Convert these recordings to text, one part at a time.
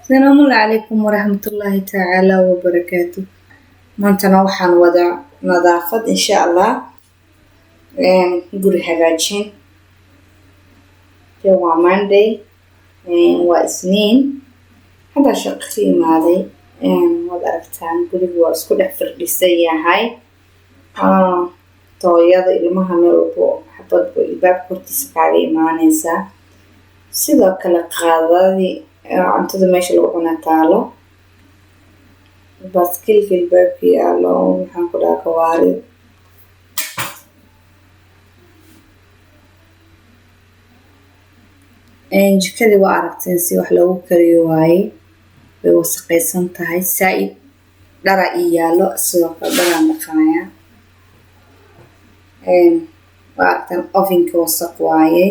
السلام عليكم ورحمة الله تعالى وبركاته. maantana waxaan wadaa nadaafad insha Allah. Guri hagaajin. Waa Monday. Waa Isniin. Hadda shaqo ka imaaday. Waad aragtaan gurigu waa isku dhex firdhisan yahay. Tooyada ilmaha meel walbo xabad albaabka hortiisa kaaga imaanaysaa. Sidoo kale qaadadii cuntada meesha lagu cuna taalo. baaskiilka albaabka yaalo waxaan ku dhahaa gawaari. Jikadii waa aragteen si wax loogu kariyo waaye. Way wasaqaysan tahay. Saaid dhara ii yaalo sidoo kale dharaan dhaqanayaa. Waa aragtaan ovenka wasaq waaye.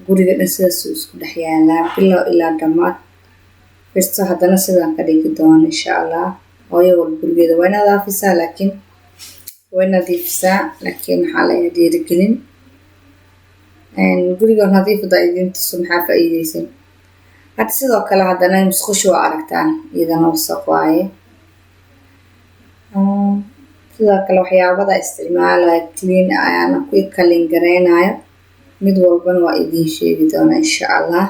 Guriga dhan sidaas uu isku dhex yaalaa bilow ilaa dhammaad. First haddana sidaan ka dhigi doono insha Allah. Hooyo walba gurigeeda way nadiifisaa laakiin waxaa laga dhiirigelin. Guriga nadiifada idin tuso maxaa faa'iideysan. Hadda sidoo kale haddana musqusha waa aragtaan iyadana wasaq waaye. Sidoo kale waxyaabaha isticmaalaya clean ayaan ku kalin gareynayo. Mid walbana waa idin sheegi doona insha Allah.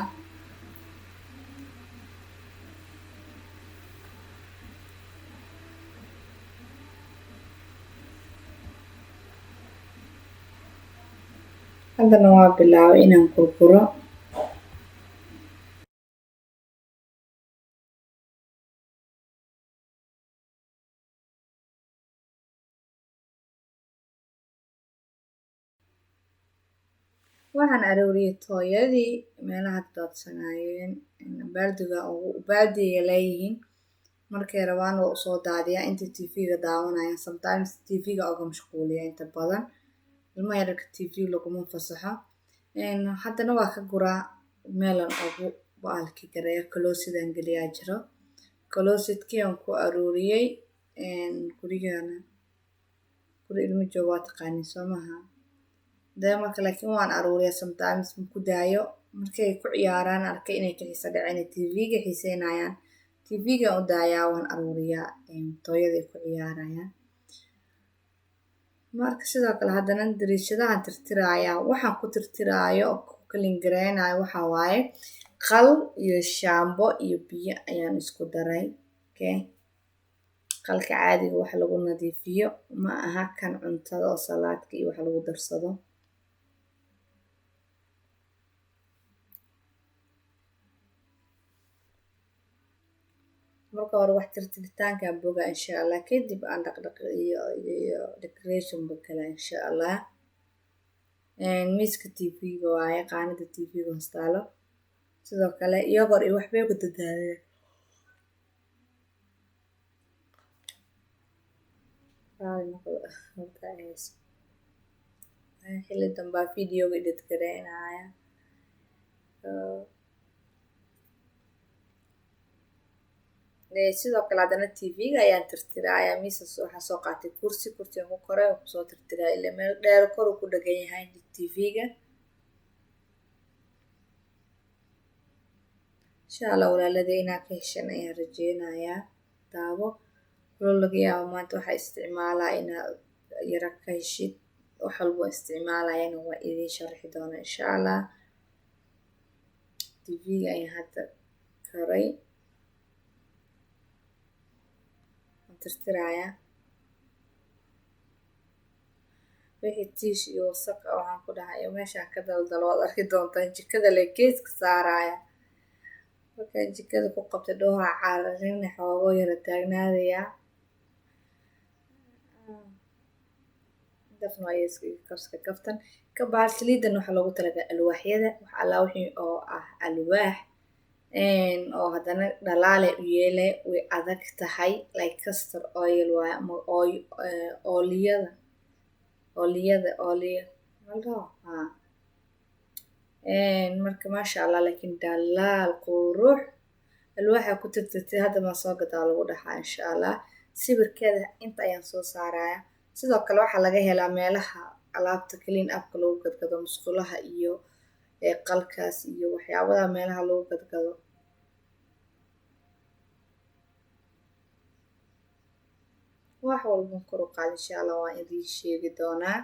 haddana waa bilaabay inaan kurkuro. waxaan arooriyay tooyadii meelaha daadsanaayeen baadiga leeyihiin markay rabaan oo soo daadiyaa inta TV-ga daawanayaan. Sometimes TV-ga uga mashquuliya inta badan ilmaha yarka TV laguma fasaxo. haddana waa ka guraa meelan ugu baalki gareeyo closet-aan geliyaa jiro. Closet-kii aan ku arooriyay gurigana guri ilmo jooga waa taqaaniin soo maaha. marka laakiin waan arooriyaa sometimes ku daayo markay ku ciyaaraan arkay inay ka xiisa dhaceen TV-ga xiiseynayaan. TV-ga u daayaa waan arooriyaa tooyada ku ciyaarayaan. marka sidoo kale haddana dariishadahan tirtirayaa. waxaan ku tirtiraayo oo ku kalin gareynayo waxaa waaye qal iyo shaambo iyo biyo ayaan isku daray. qalka caadiga wax lagu nadiifiyo ma aha kan cuntada oo salaadka iyo wax lagu darsado. marka hore wax tirtiritaanka boga insha Allah kadib aan dhaqdhaq iyo decoration bakala insha Allah. miiska TV-ga waaye qaanada TV-ga hoostaalo. sidoo kale yogurt iyo wax bay ku dadaayeen. xilli dambe video-ga edit gareynaya. sidoo kale haddana TV-ga ayaan tirtirayaa. miisas waxaa soo qaatay kursi aan ku koray oo kusoo tirtiraya ilaa meel dheer kor uu ku dhagan yahay TV-ga. insha Allah walaaladey inaa ka heshan ayaan rajeynayaa. daawo walo laga yaabo maanta waxaa isticmaalaa inaa yara kaheshid wax walbo isticmaalayana waa idin sharxi doona insha Allah. TV-ga ayaan hadda koray tirtirayaa. wixii tiish iyo wasaq waxaan ku dhahay meeshaan ka daldalo waad arki doontaan. jikada le geeska saaraya. markaan jikada ku qabta dhooha cararin xoogo yara taagnaadayaa. dafna waa iska kaftan ka baal saliidan waxa loogu talagalay alwaaxyada wax alla wixii oo ah alwaax oo haddana dhalaale u yeelay way adag tahay like castor oil waaye ama ooliyada marka maasha Allah laakiin dhalaal qurux alwaaxa ku tirtirtay hadda ma soo gadaa lagu dhaxaa insha Allah. sawirkeeda inta ayaan soo saarayaa. sidoo kale waxaa laga helaa meelaha alaabta clean up-ka lagu gadgado musqulaha iyo qalkaas iyo waxyaabaha meelaha lagu gadgado. wax walba kor u qaad insha Allah waan idin sheegi doonaa.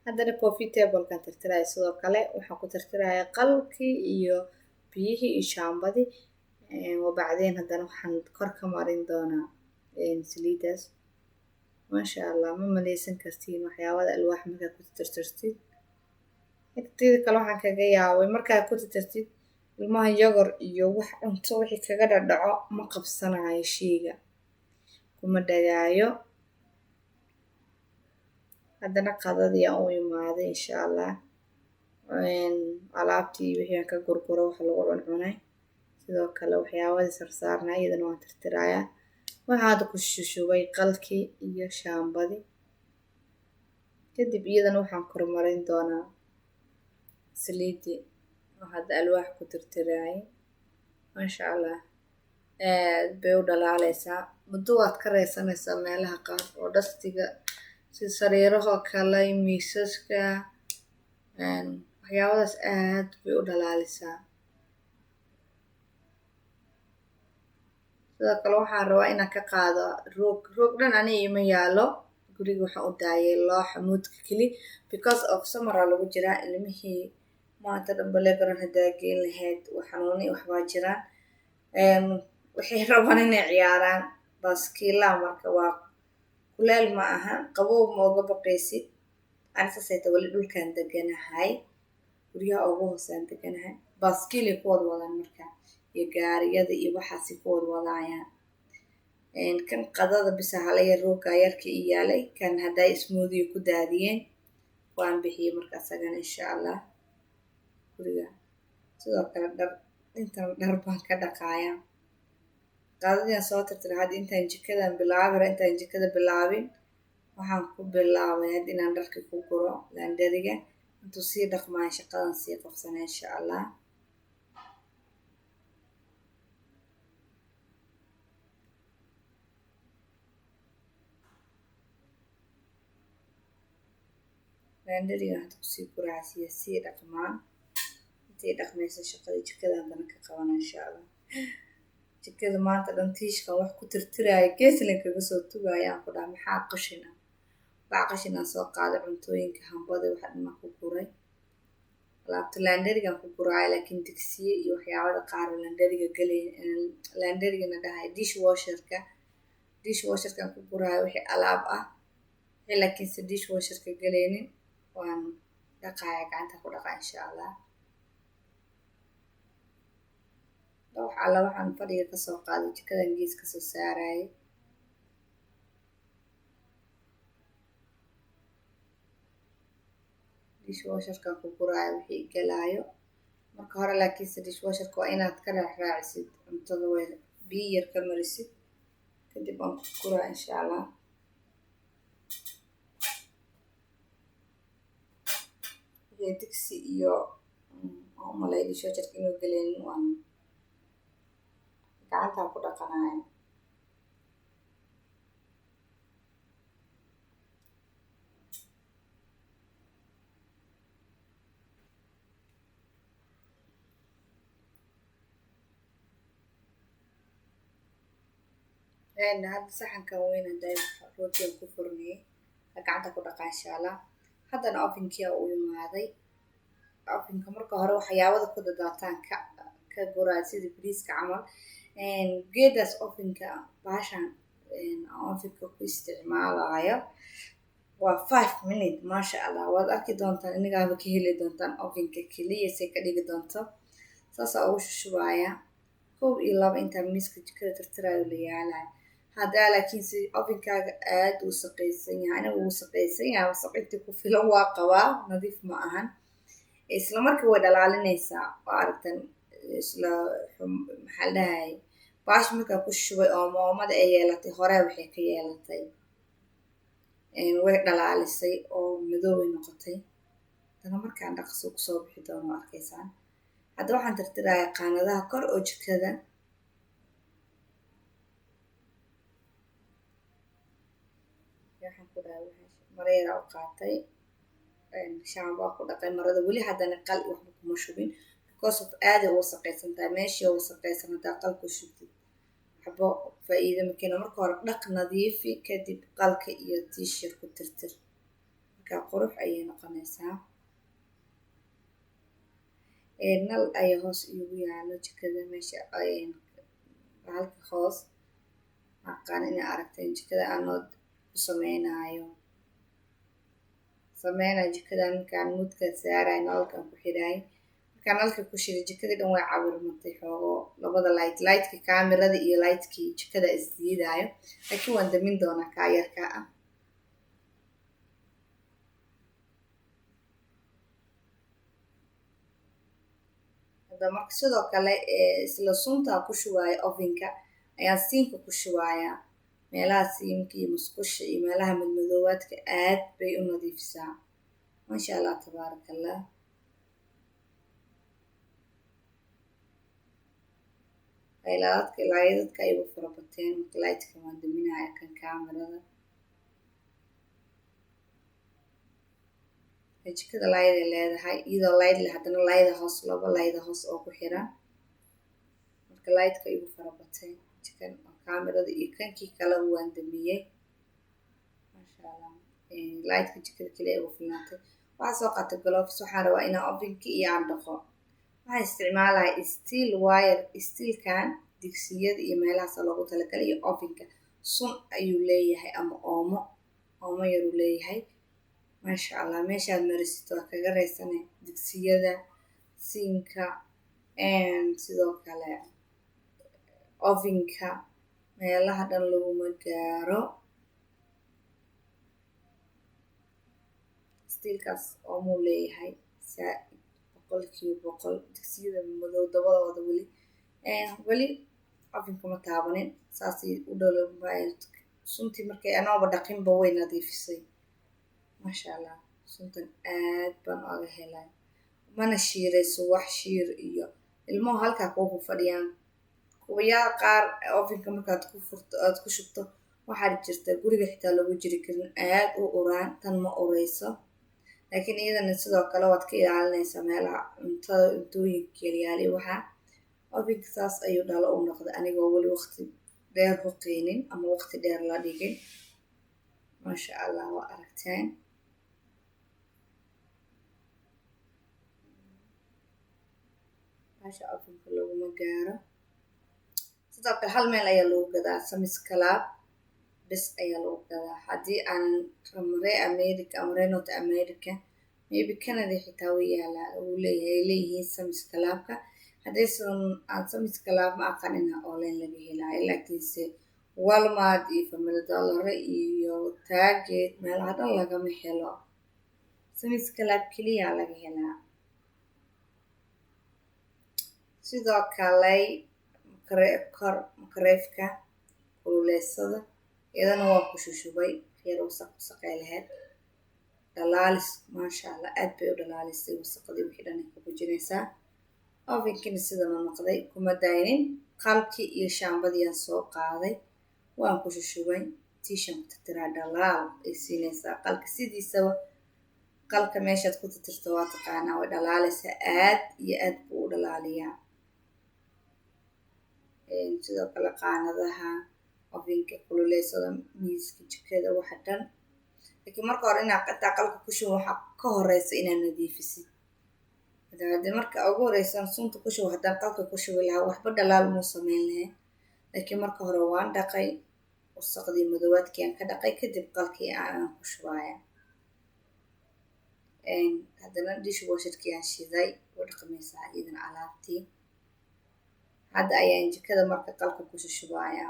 haddana coffee table-kan tirtiraya sidoo kale waxaan ku tirtirayaa qalkii iyo biyihii iyo shaambadii wabacdeen haddana waxaan kor ka marin doonaa saliidaas. maasha Allah ma maleysan kartiin waxyaabada alwaax markaad ku tirtirtid. xigtida kale waxaan kaga yaabay markaad ku tirtirtid ilmaha yogor iyo wax cunto wixii kaga dhadhaco ma qabsanayo sheyga kuma dhagaayo. haddana qadadii aan u imaaday insha Allah alaabtii wixii aan ka gurguro wax lagu cuncunay sidoo kale waxyaabadii sarsaarnaa iyadana waan tirtirayaa. waxaan hadda ku shushubay qalkii iyo shaambadii kadib iyadana waxaan kormarin doonaa saliidii oo hadda alwaax ku tirtiraayay. maasha Allah aad bay u dhalaaleysaa. muddo waad ka reysanaysaa meelaha qaar oo dhastiga si sariirahoo kale miisaska waxyaabadaas aad bay u dhalaalisaa. sidoo kale waxaan rabaa inaan ka qaado roog dhan aniga ima yaalo guriga waxaan u daayay looxa muudka keli because of summer lagu jiraa ilmihii maanta dhan balegaran hadaa geen lahayd xanuuni waxbaa jiraan waxay rabaan inay ciyaaraan baaskiilaa marka waa kuleel ma aha qabow ma uga baqaysid. anisasayta wali dhulkaan deganahay guryaha ugu hoosaan deganahay baaskiilay ku wadaan marka iyo gaariyada iyo waxaasi ku wadaayaan. kan qadada bisa halaya rooga yarka i yaalay kan haday smoothie ku daadiyeen waan bixiyay marka asagana insha Allah guriga. sidoo kale intan dhar baan ka dhaqayaa. qadadii aan soo tirtiray hadda intaan jikada bilaabin waxaan ku bilaabay hadda inaan dharka ku guro laandariga intuu sii dhaqmaayo shaqadan sii qabsana insha Allah. laandariga hadda kusii guraasiya sii dhaqmaan intay dhaqmayso shaqada jikada haddana ka qabana insha Allah. jikada maanta dhan tiishkan wax ku tirtiraya geeslan kaga soo tugayaan ku dhaha maxaa qashina baa qashinaan soo qaaday cuntooyinka hambada waxa dhanaa ku guray alaabta laandarigan ku guraayo laakiin digsiye iyo waxyaabada qaar laandariga galay laandarigana dhahay dishwasherkan ku guraayo wixii alaab ah wixii laakiinse dishwasherka galaynin waan dhaqaya gacanta ku dhaqa insha Allah. wax alla waxaan fadhiga ka soo qaaday jikadan gees ka soo saarayay. dishwasherka ku guraayo wixii galaayo marka hore laakiinse dishwasherka waa inaad ka raacisid cuntada way biyo yar ka marisid kadib aan ku guraa insha Allah. digsi iyo malay dishwasherka inuu galaynin waan gacantaan ku dhaqanaya. hadda saxankan weyn haday rootigan ku furniyay gacanta ku dhaqa insha Allah. haddana ovenkia u imaaday. ovenka marka hore waxyaabada ku dadaataan ka guraa sida bariiska camal geedaas ovenka baashan ovenka ku isticmaalayo waa 5 minutes maasha Allah waad arki doontaan inigaaba ka heli doontaan ovenka keliya say ka dhigi doonto saasaa ugu shushubaya 1 iyo 2 intaan miiska jikada tirtirayo la yaalaya. haddaa laakiinse ovenkaaga aad uu saqaysan yahay aniga uu saqaysan yahay wasaqintii ku filan waa qabaa nadiif ma ahan isla markii way dhalaalinaysaa waa aragtan isla maxaa la dhahay baash markaa ku shubay oo moomada ay yeelatay hore waxay ka yeelatay way dhalaalisay oo madoobay noqotay dana markaan dhaqso kusoo bixi doono arkaysaan. hadda waxaan tirtirayaa qaanadaha kor oo jikada mareera u qaatay shaambaa ku dhaqay marada weli haddana qal waxba kuma shubin because of aada u wasaqaysan tahay meeshii oo wasaqaysan hadaa qal ku shubtid waxba faa'iido ma keeno marka hore dhaq nadiifi kadib qalka iyo tiishir ku tirtir marka qurux ayay noqonaysaa nal ayaa hoos igu yaalo jikada meesha halka hoos aqaan inay aragteen jikada anood ku samaynayo jikada markaan mudka saaray nalkan ku xidhay markaan nalka ku shiday jikadii dhan way cabirmatay xoogo labada lightka kaamirada iyo lightkii jikada isdiidaayo laakiin waan damin doonaa kaa yarkaa ah hadda marka sidoo kale isla suntaa ku shubaaya ovenka ayaan siinka ku shubayaa meelaha siinka iyo musqusha iyo meelaha madmadoowaadka aad bay u nadiifisaa maasha allah tabaaraka allah laydadka ay u fara bateen marka lightka waan daminaya kan kaamirada jikada layd ay leedahay iyadoo layd leh haddana layda hoos laba layda hoos oo ku xiran marka laydka igu fara bateen jikan kaamirada iyo kankii kale waan damiyey maasha allah laydka jikada kaliya ugu filnaatay waxaa soo qaatay gloves waxaan rabaa inaan ovenka iyo aan dhaqo waxaan isticmaalaya steel wire steelkan digsiyada iyo meelahaas loogu talagalay iyo ovenka sun ayuu leeyahay ama oomo yaruu leeyahay maasha allah meeshaad marisid waa kaga raysane digsiyada siinka sidoo kale ovenka meelaha dhan laguma gaaro steelkaas oomuu leeyahay saaid 100% digsiyada madow dabadooda weli ovenka ma taabanin saasay u dhowlay suntii markay anooba dhaqinba way nadiifisay maasha allah suntan aad baan oga helay mana shiirayso wax shiir iyo ilmuhu halkaa kuugu fadhiyaan kuwayaal qaar ovenka markaad ku furto aad ku shubto waxaad jirta guriga xitaa lagu jiri karin aad u uraan tan ma urayso laakiin iyadana sidoo kale waad ka ilaalinaysaa meelaha cuntooyinka yaryaalay waxaa ovenka saas ayuu dhalo u noqday anigoo weli waqti dheer huqeynin ama waqti dheer la dhigin maasha allah waa aragteen maasha ovenka laguma gaaro sidoo kale hal meel ayaa lagu gadaa samis kalaab bes ayaa lagu gadaa haddii aan ree america ama ree north america maybe canada xitaa way yaalaa uu leeyahay leeyihiin samis kalaabka haddaysan aan samis kalaab ma aqaanina online laga helaayo laakiinse walmart iyo family dollar iyo target meelaha dhan lagama helo samis kalaab keliya laga helaa sidoo kale makareefka kululeysada iyadana waa ku shushubay khayr wasaqay lahayd dhalaalis maasha allah aad bay u dhalaalisay wasaqadii wixii dhan ka bujinaysaa ovenkina sidana noqday kuma daynin qalkii iyo shaambadiyaan soo qaaday waan ku shushubay tiishan ku tirtiraa dhalaal ay siinaysaa qalka sidiisaba qalka meeshaad ku tirtirto waa taqaanaa way dhalaalaysaa aad iyo aad buu u dhalaaliyaa sidoo kale qaanadaha ovenka kululeysada miiska jikada waxa dhan laakiin marka hore inaad qataa qalka ku shubo waxaa ka horeysa inaad nadiifisid hadii marka ugu horeysan sunta ku shubo haddaan qalka ku shubi lahaa waxba dhalaal muu sameyn lahayn laakiin marka hore waan dhaqay wasaqdii madoowaadkii aan ka dhaqay kadib qalkii aan ku shubaya haddana dishwasherkii aan shiday way dhaqmaysaa iyadana alaabtii hadda ayaan jikada marka qalka ku shubaya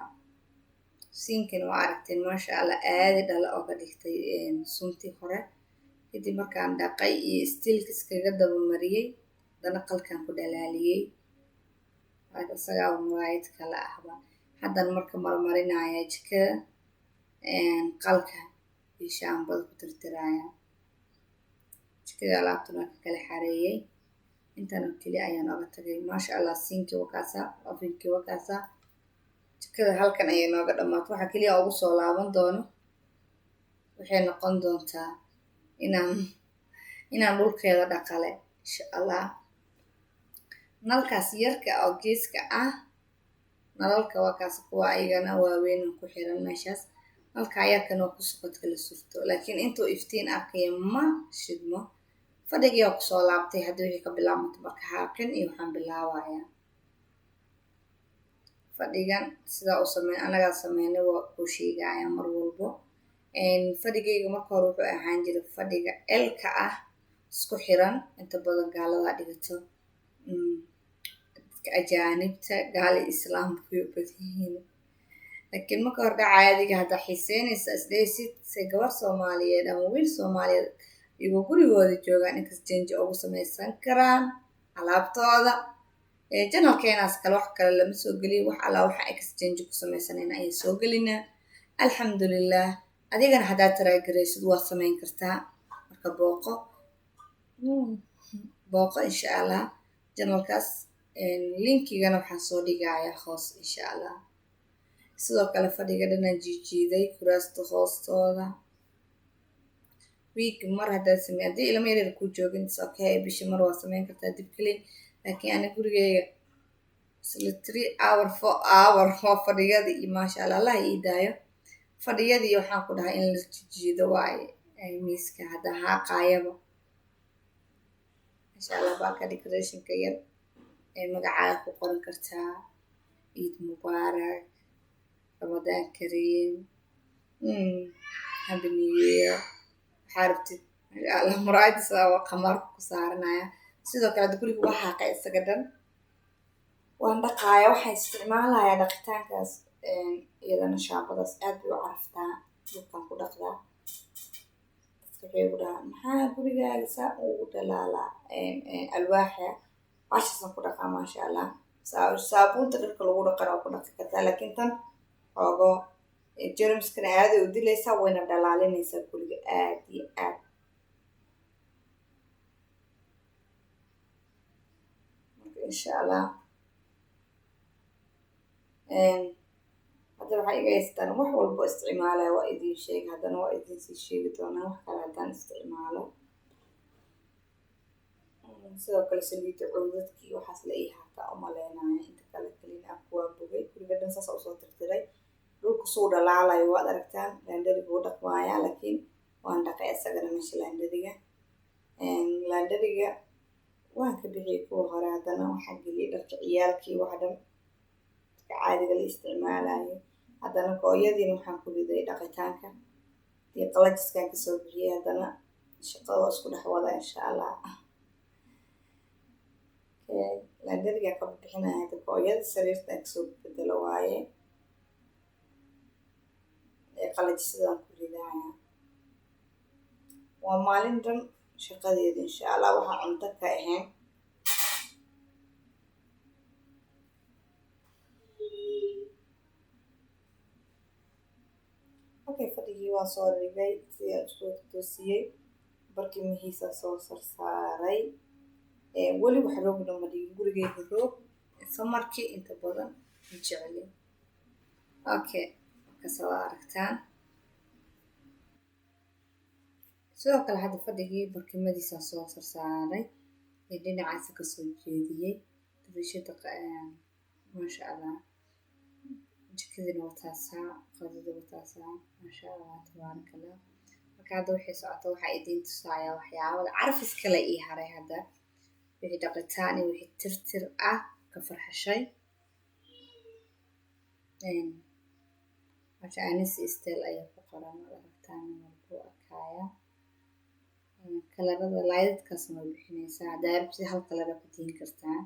siinkan waa aragteen maasha allah aadi dhala ooga dhigtay suntii hore kadib markaan dhaqay iyo steelka iskaga daba mariyey haddana qalkan ku dhalaaliyey isagaa muraayad kala ahba haddana marka marmarinaya jikada qalka iyo shaambada ku tirtiraya jikada alaabtana ka kala xareeyey intana keli ayaan oga tagay maasha allah siinkii wakaasa ovenkii wakaasa jikada halkan ayay nooga dhammaatay waxaa keliya ugu soo laaban doono waxay noqon doontaa inaan dhulkeeda dhaqale insha allah. Nalkaas yarka oo geeska ah, nalalka waa kaas kuwa ayagana waaweyn ku xiran meeshaas. Nalka yarkan oo ku socodka la surto, laakiin intuu iftiin arkaya ma shidmo. Fadhigii oo kusoo laabtay hadda wixii ka bilaabmata marka halkan iyo waxaan bilaabayaa fadhigan sidaa u sameyn anagaa sameynay waa ku sheegaya mar walbo. Fadhigayga marka hore wuxuu ahaan jiray fadhiga elka ah isku xiran, inta badan gaalada dhigato, dadka ajaanibta gaali islaamka way badan yihiin. laakiin marka hore caadiga hadda xiiseynaysa isdhaysid say gabar Soomaaliyeed ama wiil Soomaaliyeed iyagoo gurigooda joogaan exchange ugu samaysan karaan alaabtooda. Janalkeenaas kale wax kale lama soo geliyo, wax alla waxa exchange ku samaysanayna ayay soo gelinaa. Alxamdulillaah, adigana haddaad taraagiraysid waa samayn kartaa. Marka booqo insha allah janalkaas, linkigana waxaan soo dhigayaa hoos insha allah. sidoo kale fadhiga dhanaan jiijiiday kuraasta hoostooda. week mar haddaad samey haddii ilmo yaryar ku joogin is okay, bishi mar waa samayn kartaa dib keliya. laakiin ani gurigeyga isla 3 hour 4 hour waa fadhiyadii iyo maasha allah allah ii daayo. fadhiyadii waxaan ku dhahay in la jiijiido waaye miiska hadda haaqaayaba insha allah. baalka decorationka yar magacaaga ku qoran kartaa, ciid mubaarak, ramadaan kariim, happy new year, waxaa rabtid insha allah. muraayadis waa qamarka ku saaranaya. sidoo kale hadda guriga waa xaaqay isaga dhan waan dhaqaaya. waxaan isticmaalayaa dhaqitaankaas iyadana shaambadaas aad bay u caraftaa, dhulkaan ku dhaqdaa. dadka waxay ku dhahaan maxaa gurigaaga saa ugu dhalaalaa alwaaxa. baashaasan ku dhaqaa maasha allah. saabuunta dharka lagu dhaqana waa ku dhaqi kartaa, laakiin tan xoogo jermiskana aaday u dilaysaa wayna dhalaalinaysaa guriga aad iyo aad. marka insha allah hadda waxaa iga haystaan wax walbo isticmaalaya waa idiin sheega, haddana waa idiin sii sheegi doonaa wax kale haddaan isticmaalo. sidoo kale saliida cowdadkii waxaas la ii hataa umaleynaya. inta kale kalin ah kuwaa bogay guriga dhan saas usoo tirtiray. dhulku suu dhalaalayo waad aragtaan. laandariga wuu dhaqmaayaa, laakiin waan dhaqay isagana meesha laandariga waan ka bixiyay kuwa hore. haddana waxaan geliyay dharka ciyaalkii wax dhan dadka caadiga la isticmaalayo. haddana kooyadiina waxaan ku riday dhaqitaanka iyo qalajiskaan kasoo bixiyay. haddana shaqada waa isku dhex wada insha allah. laandariga ka bixinaya hadda kooyada sariirta kasoo bedelo waaye. qalajisaan ku ridaya. waa maalin dhan shaqadeeda insha allah. waxaa cunto ka ahayn okay. fadhigii waa soo dhigay sidii isku toosiyey, barkimihiisa soo sarsaaray. weli wax roogna ma dhigin gurigeyga. roog samarkii inta badan ma jecli. okay, markaas waa aragtaan. sidoo kale hadda fadhigii barkimadiisa soo sarsaaray ee dhinacaasa kasoo jeediyey. dariishada maasha allah. jikadina wataasaa, qadada wataasaa maasha allah tabaarakallah. marka hadda waxay socota waxaa idiin tusayaa waxyaabada carfis kale ii haray. hadda wixii dhaqitaan iyo wixii tirtir ah ka farxashay. masha anis style ayaa ku qoran aragtaan walbo arkaya. kalarada laydadkaasna way bixinaysaa. haddaa rabtid hal kalara ku tiin kartaa.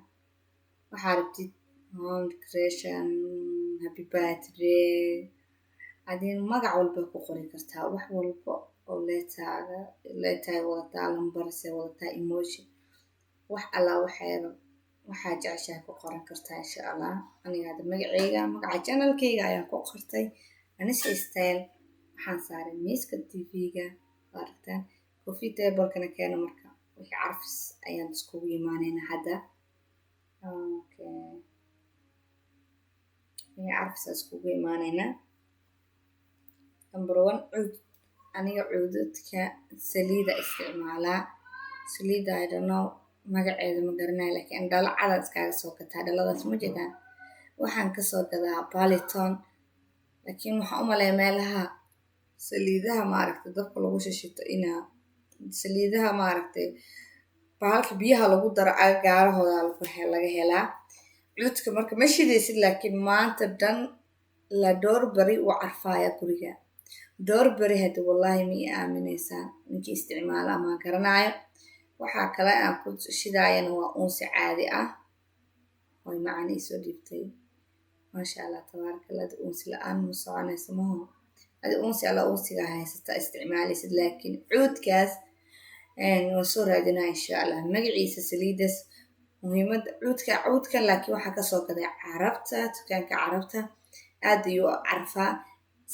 waxaa rabtid home decoration, happy birthday, adin magac walba ku qori kartaa. wax walba oo leetahay wadataa, lambarsay wadataa, emoji, wax alla waxaa jeceshahay ku qoran kartaa insha allah. aniga hadda magacayga magaca janalkayga ayaan ku qortay anis style. waxaan saaray miiska tv-ga aragtaan. coffee table-kana keena marka wixii carfis ayaan iskugu imaanayna hadda. okay, wixii carfis iskugu imaanayna. number 1 cud aniga cuudadka saliida isticmaalaa. Saliida I don't know magaceeda ma garanayo laakiin dhalo cad iskaga soo gataa. Dhaladaas ma jiraan waxaan ka soo gadaa Baliton laakiin waxaan u maleeyaa meelaha saliidaha maaragtay dabka lagu shishito inaa saliidaha maaragtay bahalka biyaha lagu daro agagaarahooda laga helaa. Cuudka marka ma shidaysid laakiin maanta dhan la dhowr bari u carfaaya guriga. Dhowr bari hada wallahi ma ii aaminaysaa ninkii isticmaala ama garanaayo. Waxaa kale aan ku shidaayana waa uunsi caadi ah way macaan ii soo dhiibtay. Masha Allah tabarakallah uunsi la'aan ma soconayso maaha. Hadi uunsi alla uunsiga haysata isticmaalaysid laakiin cuudkaas waan soo raadinaa insha Allah magaciisa saliidas muhiimada cuudkan laakiin waxaa ka soo gaday carabta dukaanka carabta aad ayuu carfaa.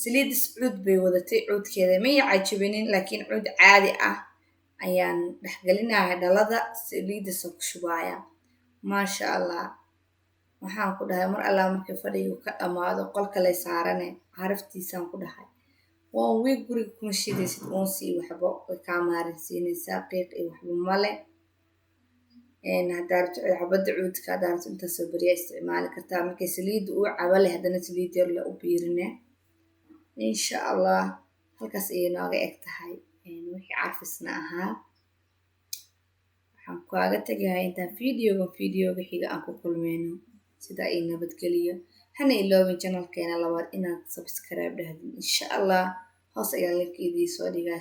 Saliidas cuud bay wadatay cuudkeeda ma cajabinin laakiin cuud caadi ah ayaan dhexgelinayaa dhalada saliidas ku shubaaya. Masha Allah waxaan ku dhahay mar alla markii fadhigu ka dhamaado qolka la saarane caraftiisaan ku dhahay waan weey guriga kuma shidaysid uunsi waxba way ka maarinsiinaysaa qiiq iyo waxba male. Hadaad xabada cuudka hadaad inta soo bariya isticmaali kartaa markay saliid uu cabo leh hadana saliid yar la u biirine insha Allah halkaas ay nooga eg tahay wixii carfisna ahaa. Waxaan kaaga tagayaa intaan fiidiyoga xiga aan ku kulmayno sida ay nabadgeliyo. Hana iloobin channelkeena labaad inaad subscribe dhahdid insha Allah hoos ayaa linkiisa soo dhigaa.